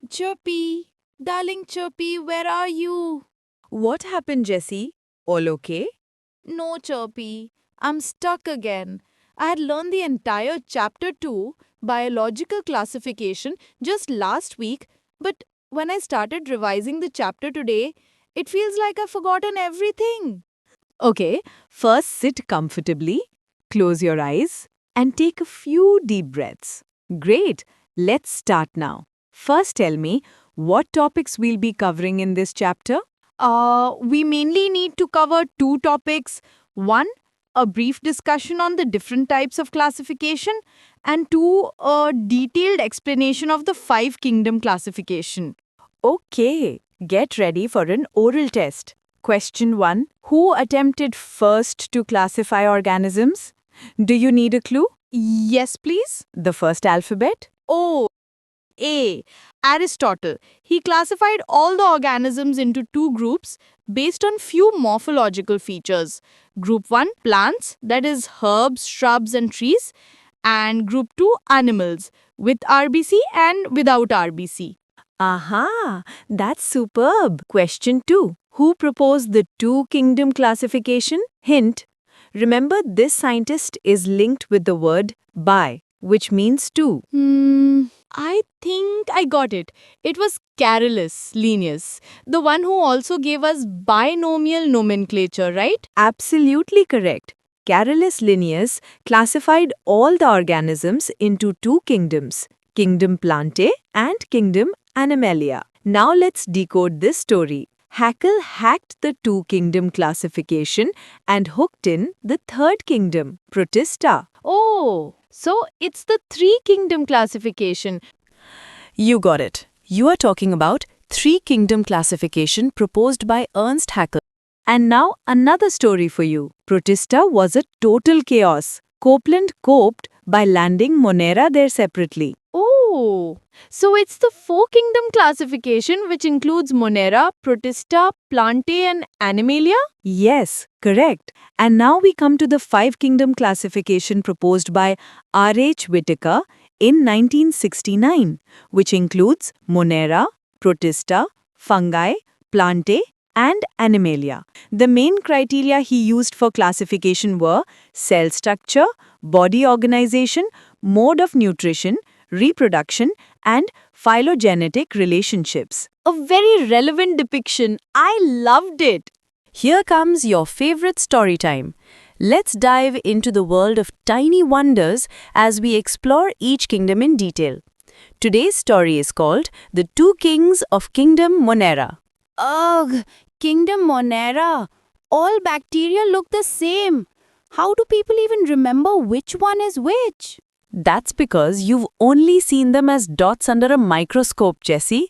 Chirpy, darling Chirpy, where are you? What happened, Jessie? All okay? No, Chirpy, I'm stuck again. I had learned the entire chapter 2, biological classification, just last week, but when I started revising the chapter today, it feels like I've forgotten everything. Okay, first sit comfortably, close your eyes, and take a few deep breaths. Great, let's start now. First, tell me what topics we'll be covering in this chapter? We mainly need to cover two topics. One, a brief discussion on the different types of classification, and two, a detailed explanation of the five kingdom classification. Okay, get ready for an oral test. Question 1. Who attempted first to classify organisms? Do you need a clue? Yes, please. The first alphabet? Oh, A. Aristotle. He classified all the organisms into two groups based on few morphological features. Group 1, plants, that is herbs, shrubs and trees, and group 2, animals, with RBC and without RBC. Aha, that's superb. Question 2. Who proposed the two kingdom classification? Hint. Remember, this scientist is linked with the word bi, which means two. I think I got it. It was Carolus Linnaeus, the one who also gave us binomial nomenclature, right? Absolutely correct. Carolus Linnaeus classified all the organisms into two kingdoms, Kingdom Plantae and Kingdom Animalia. Now let's decode this story. Haeckel hacked the two kingdom classification and hooked in the third kingdom, Protista. Oh, so it's the three kingdom classification. You got it. You are talking about three kingdom classification proposed by Ernst Haeckel. And now another story for you. Protista was a total chaos. Copeland coped by landing Monera there separately. Oh, so it's the four kingdom classification which includes Monera, Protista, Plantae and Animalia? Yes, correct. And now we come to the five kingdom classification proposed by R.H. Whitaker in 1969, which includes Monera, Protista, fungi, Plantae, and Animalia. The main criteria he used for classification were cell structure, body organization, mode of nutrition, reproduction, and phylogenetic relationships. A very relevant depiction. I loved it. Here comes your favorite story time. Let's dive into the world of tiny wonders as we explore each kingdom in detail. Today's story is called The Two Kings of Kingdom Monera. Ugh, Kingdom Monera. All bacteria look the same. How do people even remember which one is which? That's because you've only seen them as dots under a microscope, Jessie.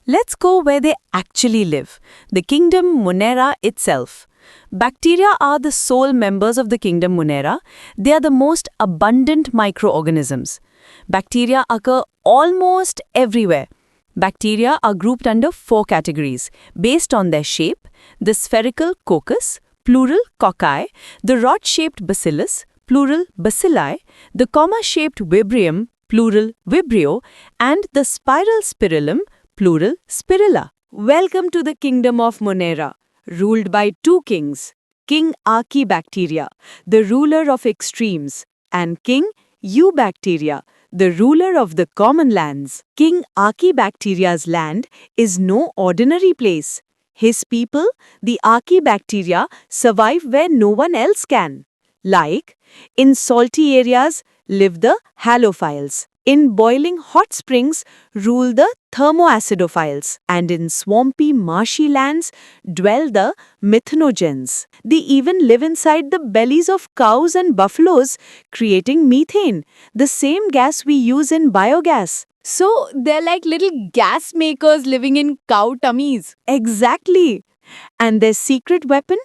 Let's go where they actually live, the kingdom Monera itself. Bacteria are the sole members of the kingdom Monera. They are the most abundant microorganisms. Bacteria occur almost everywhere. Bacteria are grouped under four categories based on their shape: the spherical coccus, plural cocci, the rod-shaped bacillus, plural bacilli, the comma-shaped vibrium, plural vibrio, and the spiral spirillum, plural spirilla. Welcome to the kingdom of Monera, ruled by two kings, King Archaebacteria, the ruler of extremes, and King Eubacteria, the ruler of the common lands. King Archaebacteria's land is no ordinary place. His people, the Archaebacteria, survive where no one else can. Like, in salty areas live the halophiles. In boiling hot springs rule the thermoacidophiles. And in swampy, marshy lands dwell the methanogens. They even live inside the bellies of cows and buffaloes, creating methane, the same gas we use in biogas. So they're like little gas makers living in cow tummies. Exactly. And their secret weapon?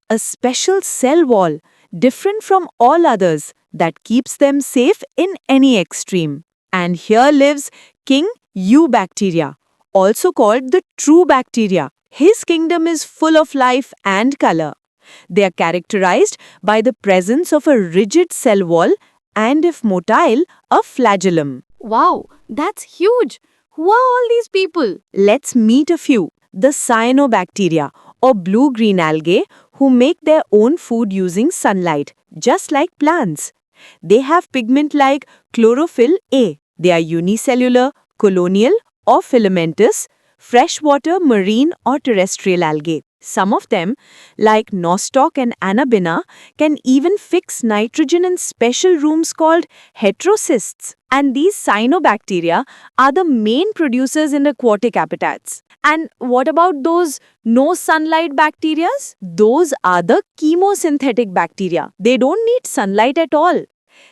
A special cell wall, different from all others, that keeps them safe in any extreme. And here lives King Eubacteria, also called the true bacteria. His kingdom is full of life and color. They are characterized by the presence of a rigid cell wall and, if motile, a flagellum. Wow, that's huge. Who are all these people? Let's meet a few. The cyanobacteria, or blue-green algae, who make their own food using sunlight, just like plants. They have pigment like chlorophyll A. They are unicellular, colonial, or filamentous, freshwater, marine, or terrestrial algae. Some of them, like nostoc and anabina, can even fix nitrogen in special rooms called heterocysts. And these cyanobacteria are the main producers in aquatic habitats. And what about those no sunlight bacteria? Those are the chemosynthetic bacteria. They don't need sunlight at all.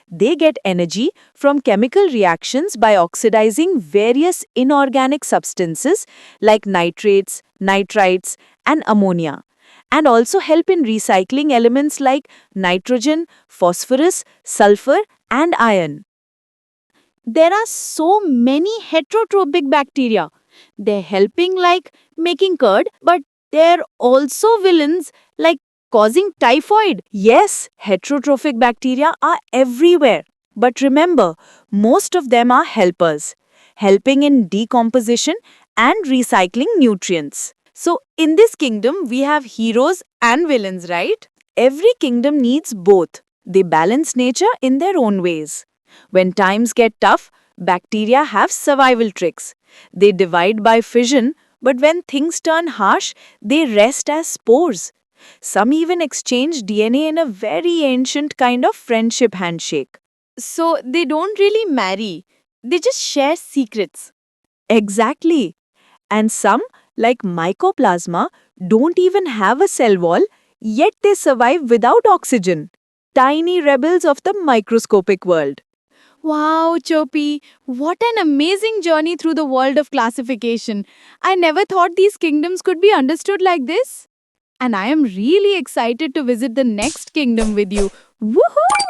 They get energy from chemical reactions by oxidizing various inorganic substances like nitrates, nitrites, and ammonia, and also help in recycling elements like nitrogen, phosphorus, sulfur, and iron. There are so many heterotrophic bacteria. They're helping like making curd, but they're also villains like causing typhoid. Yes, heterotrophic bacteria are everywhere. But remember, most of them are helpers, helping in decomposition and recycling nutrients. So in this kingdom, we have heroes and villains, right? Every kingdom needs both. They balance nature in their own ways. When times get tough, bacteria have survival tricks. They divide by fission, but when things turn harsh, they rest as spores. Some even exchange DNA in a very ancient kind of friendship handshake. So they don't really marry. They just share secrets. Exactly. And some, like mycoplasma, don't even have a cell wall, yet they survive without oxygen. Tiny rebels of the microscopic world. Wow, Chopi, what an amazing journey through the world of classification. I never thought these kingdoms could be understood like this. And I am really excited to visit the next kingdom with you. Woohoo!